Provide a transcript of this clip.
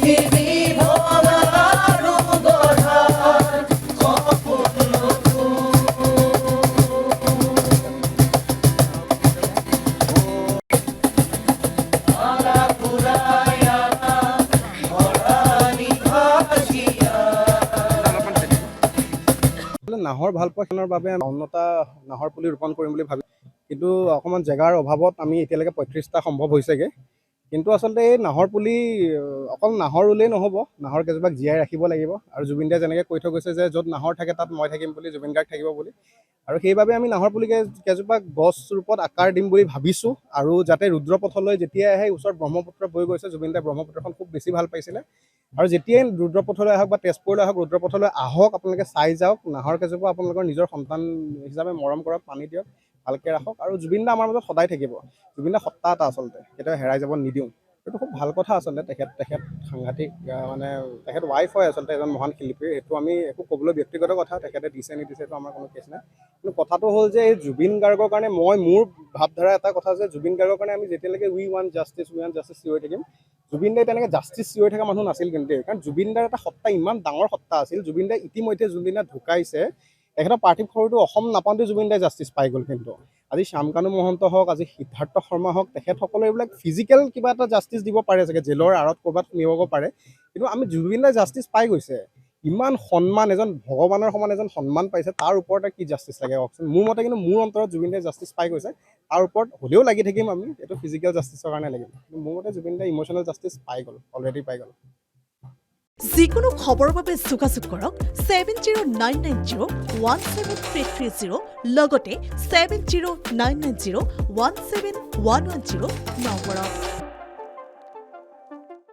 নাহৰ ভালপোৱাৰ বাবে উন্নত নাহৰ পুলি ৰোপণ কৰিম বুলি ভাবি কিন্তু অকণমান জেগাৰ অভাৱত আমি এতিয়ালৈকে 35টা সম্ভৱ হৈছেগৈ কিন্তু আচলতে এই নাহৰ পুলি অকল নাহৰ ৰুলেই নহ'ব নাহৰ কেইজোপাক জীয়াই ৰাখিব লাগিব আৰু জুবিন দাই যেনেকৈ কৈ থৈ গৈছে যে য'ত নাহৰ থাকে তাত মই থাকিম বুলি জুবিন গাৰ্গ থাকিব বুলি আৰু সেইবাবে আমি নাহৰ পুলি কেইজোপা গছ ৰূপত আকাৰ দিম বুলি ভাবিছোঁ আৰু যাতে ৰুদ্ৰপথলৈ যেতিয়া আহে ওচৰত ব্ৰহ্মপুত্ৰ বৈ গৈছে জুবিন দাই ব্ৰহ্মপুত্ৰখন খুব বেছি ভাল পাইছিলে আৰু যেতিয়াই ৰুদ্ৰপথলৈ আহক বা তেজপুৰলৈ আহক ৰুদ্ৰপথলৈ আহক আপোনালোকে চাই যাওক নাহৰ কেইজোপা আপোনালোকৰ নিজৰ সন্তান হিচাপে মৰম কৰক পানী দিয়ক ভালকৈ ৰাখক আৰু জুবিন দা আমাৰ মাজত সদায় থাকিব জুবিন দা সত্তা এটা আচলতে কেতিয়াও হেৰাই যাব নিদিওঁ এইটো খুব ভাল কথা আচলতে তেখেত সাংঘাতিক মানে তেখেত ৱাইফ হয় আচলতে এজন মহান শিল্পী সেইটো আমি একো ক'বলৈ ব্যক্তিগত কথা তেখেতে দিছে নিদিছে এইটো আমাৰ কোনো কেছ নাই কিন্তু কথাটো হ'ল যে এই জুবিন গাৰ্গৰ কাৰণে মোৰ ভাৱধাৰা এটা কথা যে জুবিন গাৰ্গৰ কাৰণে আমি যেতিয়ালৈকে উই ৱান্ট জাষ্টিছ চিঞৰি থাকিম জুবিন দাই তেনেকৈ জাষ্টিছ চিঞৰি থকা মানুহ নাছিল কিন্তু কাৰণ জুবিন দাৰ এটা সত্তা ইমান ডাঙৰ সত্তা আছিল জুবিন দাই ইতিমধ্যে যোনদিনা ঢুকাইছে তেখেতৰ পাৰ্থিৱ শৰীৰটো অসম নাপাওঁতে জুবিন দাই জাষ্টিছ পাই গ'ল কিন্তু আজি শ্যামকানু মহন্ত হওক আজি সিদ্ধাৰ্থ শৰ্মা হওক তেখেতসকলে এইবিলাক ফিজিকেল কিবা এটা জাষ্টিছ দিব পাৰে চাগে জেলৰ আঁৰত ক'ৰবাত নিব পাৰে কিন্তু আমি জুবিন দাই জাষ্টিছ পাই গৈছে ইমান সন্মান এজন ভগৱানৰ সমান এজন সন্মান পাইছে তাৰ ওপৰতে কি জাষ্টিছ লাগে কওকচোন মোৰ মতে কিন্তু মোৰ অন্তৰত জুবিন দাই জাষ্টিছ পাই গৈছে তাৰ ওপৰত হ'লেও লাগি থাকিম আমি এইটো ফিজিকেল জাষ্টিছৰ কাৰণে লাগিম কিন্তু মোৰ মতে জুবিন দাই ইম'চনেল জাষ্টিছ পাই গ'ল অলৰেডি পাই গ'ল যিকোনো খবৰৰ বাবে যোগাযোগ কৰক 7099017330 লগতে 7099017110 নম্বৰত